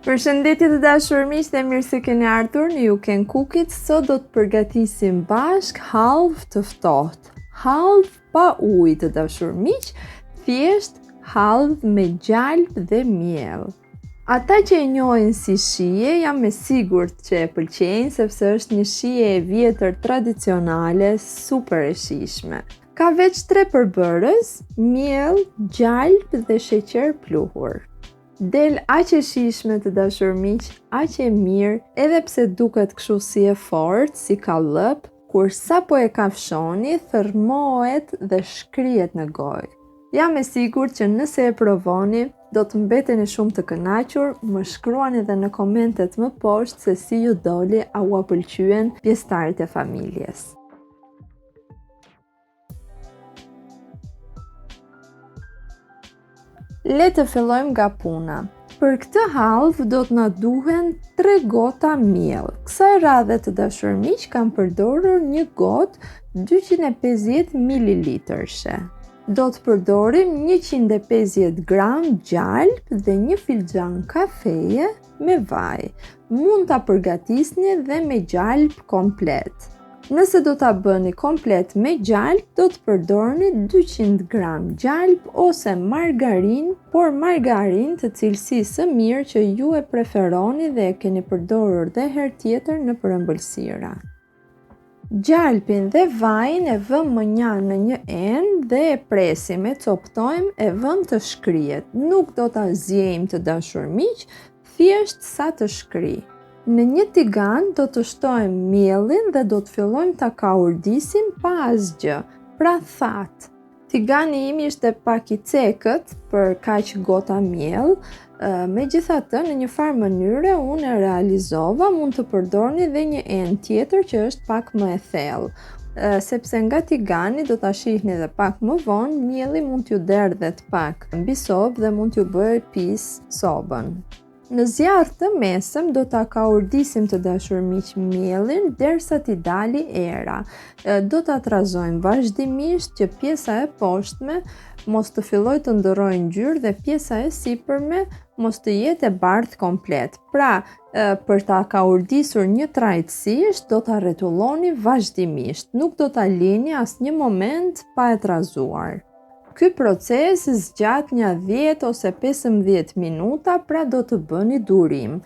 Përshëndetje të dashur miq dhe mirë se keni ardhur në You Can Cook It. Sot do të përgatisim bashk hallve të ftohtë. Hallve pa ujë të dashur miq, thjesht hallve me gjalpe dhe miell. Ata që e njohin si shije, jam e sigurt që e pëlqejnë sepse është një shije e vjetër tradicionale, super e shijshme. Ka veç 3 përbërës: miell, gjalp dhe sheqer pluhur. Del aq e shijshme të dashur miq, aq e mirë, edhe pse duket kështu si e fortë, si kallëp, kur sapo e kafshoni, thërmohet dhe shkrihet në gojë. Jam e sigurt që nëse e provoni, do të mbeteni shumë të kënaqur. Më shkruani edhe në komentet më poshtë se si ju doli, a u pëlqyen pjesëtarët e familjes. Le të fillojmë nga puna. Për këtë hallve do të na duhen 3 gota miell. Kësaj radhe të dashur miq, kam përdorur një gotë 250 ml. Do të përdorim 150 gram gjalp dhe një filxhan kafeje me vaj. Mund ta përgatisni dhe me gjalp komplet. Nëse do ta bëni komplet me gjalp, do të përdorni 200 gram gjalp ose margarin, por margarin të cilësisë së mirë që ju e preferoni dhe e keni përdorur dhe herë tjetër në ëmbëlsira. Gjalpin dhe vajin e vëmë më njanë në një enë dhe e presim, e coptojmë, e vëmë të shkrihet. Nuk do ta zjejmë të dashur miq, thjesht sa të shkrijë. Në një tigan do të shtojmë miellin dhe do të fillojmë ta kaurdisim pa asgjë, pra thatë. Tigani im ishte pak i cekët për kaq gota miell, megjithatë në një farë mënyre unë e realizova. Mund të përdorni dhe një enë tjetër që është pak më e thellë, sepse nga tigani do ta shihni edhe pak më vonë, mielli mund t'ju derdhet pak mbi sobë dhe mund t'ju bëjë pis sobën. Në zjarr të mesëm do ta kaurdisim të dashur miq miellin derisa t'i dali era. Do ta trazojmë vazhdimisht që pjesa e poshtme mos të fillojë të ndërrojë ngjyrë dhe pjesa e sipërme mos të jetë e bardhë komplet. Pra, për ta kaurdisur një trajtësisht, do ta rretulloni vazhdimisht. Nuk do ta lini asnjë moment pa e trazuar. Ky proces zgjat një 10 ose 15 minuta, pra do të bëni durim.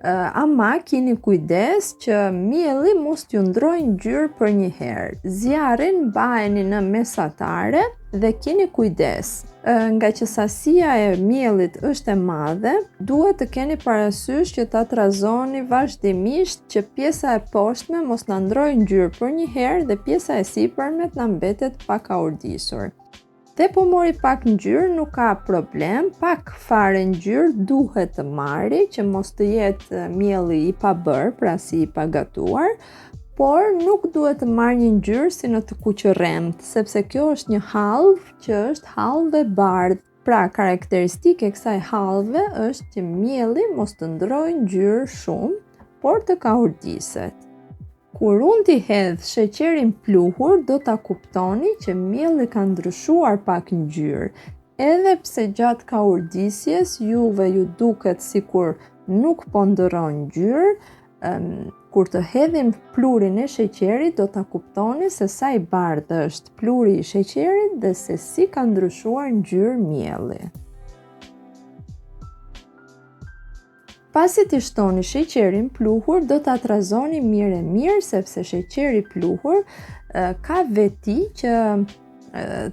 Ama keni kujdes që mielli mos t'ju ndrojë ngjyrë për një herë. Zjarrin mbajeni në mesatare dhe keni kujdes. Nga që sasia e miellit është e madhe, duhet të keni parasysh që ta trazoni vazhdimisht që pjesa e poshtme mos na ndrojë ngjyrë për një herë dhe pjesa e sipërme na mbetet pa kaurdisur. Dhe po mori pak ngjyrë, nuk ka problem, pak fare ngjyrë duhet të marri që mos të jetë mielli i pabër, pra si i pagatuar, por nuk duhet të marrë një ngjyrë si në të kuqërremt, sepse kjo është një hallve që është hallve bardhë. Pra, karakteristike e kësaj hallve është që mielli mos të ndrojë ngjyrë shumë, por të kaurdiset. Kur unë t'i hedh sheqerin pluhur, do ta kuptoni që mielli ka ndryshuar pak ngjyrë. Edhe pse gjatë kaurdisjes juve ju duket sikur nuk po ndërron ngjyrë, kur të hedhim pluhurin e sheqerit, do ta kuptoni se sa i bardhë është pluhuri i sheqerit dhe se si ka ndryshuar ngjyrë mielli. Pasi t'i shtoni sheqerin pluhur, do ta trazoni mirë, sepse sheqeri pluhur ka veti që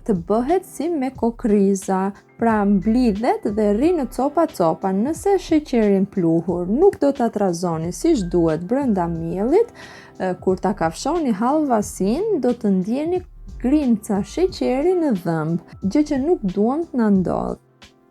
të bëhet si me kokriza, pra mblidhet dhe rri në copa. Nëse sheqerin pluhur nuk do ta trazoni siç duhet brenda miellit, kur ta kafshoni hallvasin, do të ndjeni grimca sheqeri në dhëmb, gjë që nuk duam të na ndodhë.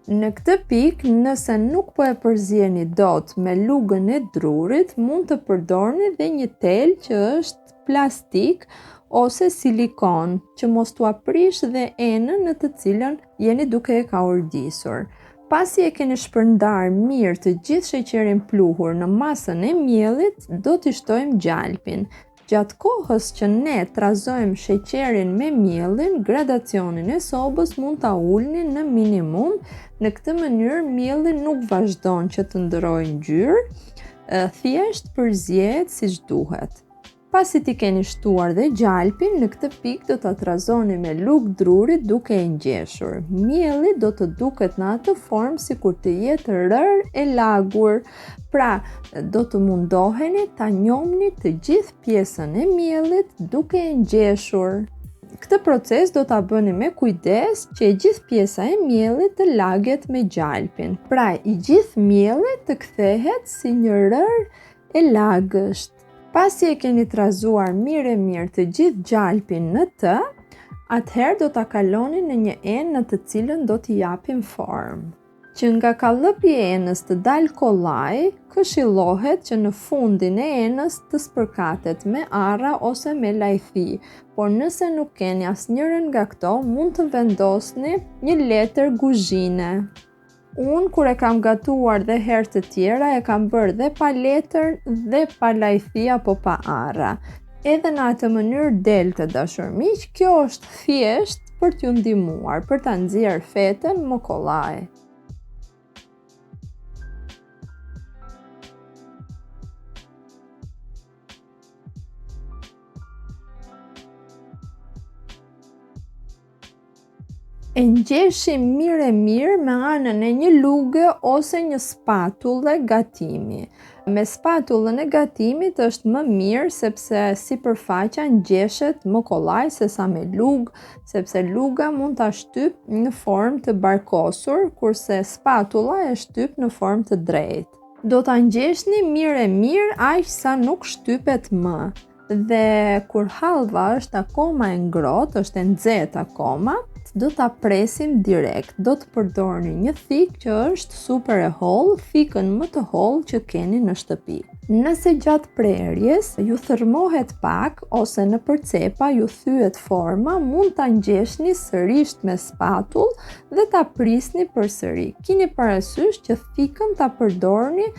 Në këtë pikë, nëse nuk po e përzieni dot me lugën e drurit, mund të përdorni dhe një tel që është plastik ose silikon, që mos t'u aprish dhe enën në të cilën jeni duke e kaurdisur. Pasi e keni shpërndar mirë të gjithë sheqerin pluhur në masën e miellit, do t'i shtojmë gjalpin. Gjatë kohës që ne trazojmë sheqerin me miellin, gradacionin e sobës mund ta ulni në minimum. Në këtë mënyrë mielli nuk vazhdon që të ndërrojë ngjyrë, thjesht përzihet siç duhet. Pasi ti keni shtuar dhe gjalpin, në këtë pikë do ta trazoni me lugë druri duke e ngjeshur. Mielli do të duket në atë formë sikur të jetë rër e lagur. Pra, do të mundoheni ta njohni të gjithë pjesën e miellit duke e ngjeshur. Këtë proces do ta bëni me kujdes që e gjithë pjesa e miellit të laget me gjalpin. Pra, i gjithë mielli të kthehet si një rër e lagësht. Pasi e keni trazuar mirë të gjithë gjalpin në të, atëherë do ta kaloni në një enë në të cilën do t'i japim formë. Që nga kallëpi i enës të dalë kollaj, këshillohet që në fundin e enës të spërkatet me arra ose me lajthi, por nëse nuk keni asnjërin nga këto, mund të vendosni një letër guzhine. Unë kur e kam gatuar dhe herë të tjera e kam bërë dhe pa letër dhe pa lajthi apo pa arra. Edhe në atë mënyrë del të dashur miq, kjo është thjesht për t'ju ndihmuar, për ta nxjerrë fetën më kollaj. E ngjeshim mirë me anën e një luge ose një spatulle gatimi. Me spatullën e gatimit është më mirë sepse sipërfaqja ngjeshet më kollaj se sa me lugë, sepse luga mund ta shtyp në formë të barkosur, kurse spatulla e shtyp në formë të drejtë. Do ta ngjeshni mirë aq sa nuk shtypet më. Dhe kur hallva është akoma e ngrohtë, është e nxehtë akoma, do ta presim direkt. Do të përdorni një thikë që është super e hollë, thikën më të hollë që keni në shtëpi. Nëse gjatë prerjes ju thërmohet pak ose në përcepa ju thyet forma, mund ta ngjeshni sërish me spatullë dhe ta prisni përsëri. Keni parasysh që thikën ta përdorni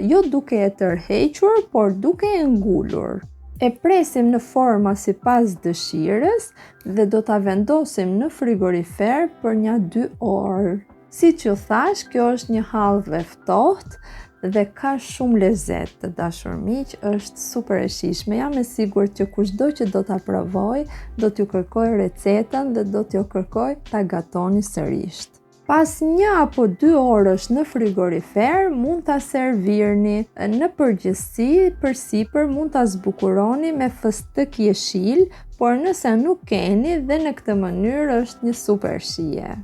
jo duke e tërhequr, por duke e ngulur. E presim në forma sipas dëshirës dhe do ta vendosim në frigorifer për një 2 orë. Siç ju thash, kjo është një hallve ftohtë dhe ka shumë lezet të dashur miq, është super e shijshme. Jam e sigurt që kushdo që do ta provoj, do t'ju kërkoj recetën dhe do t'ju kërkoj ta gatoni sërish. Pas 1 apo 2 orësh në frigorifer, mund ta servirni. Në përgjithësi, përsipër mund ta zbukuroni me fëstëk jeshil, por nëse nuk keni, dhe në këtë mënyrë është një super shije.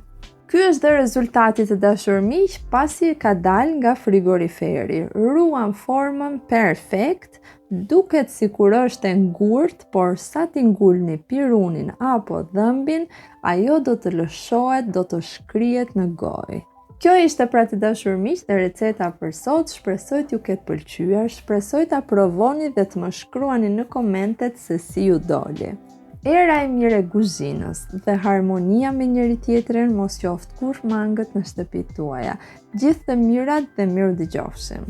Ky është dhe rezultati të dashur miq pasi ka dalë nga frigoriferi. Ruan formën perfekt, duket sikur është e ngurtë, por sa t'i ngulni pirunin apo dhëmbin, ajo do të lëshohet, do të shkrihet në gojë. Kjo ishte pra të dashur miq dhe receta për sot, shpresoj t'ju ketë pëlqyer, shpresoj ta provoni dhe të më shkruani në komentet se si ju doli. Era e mire kuzhinës dhe harmonia me njëri tjetrin mos qoftë kurrë mangët në shtëpitë tuaja. Gjithë të mirat dhe mirë dëgjofshim.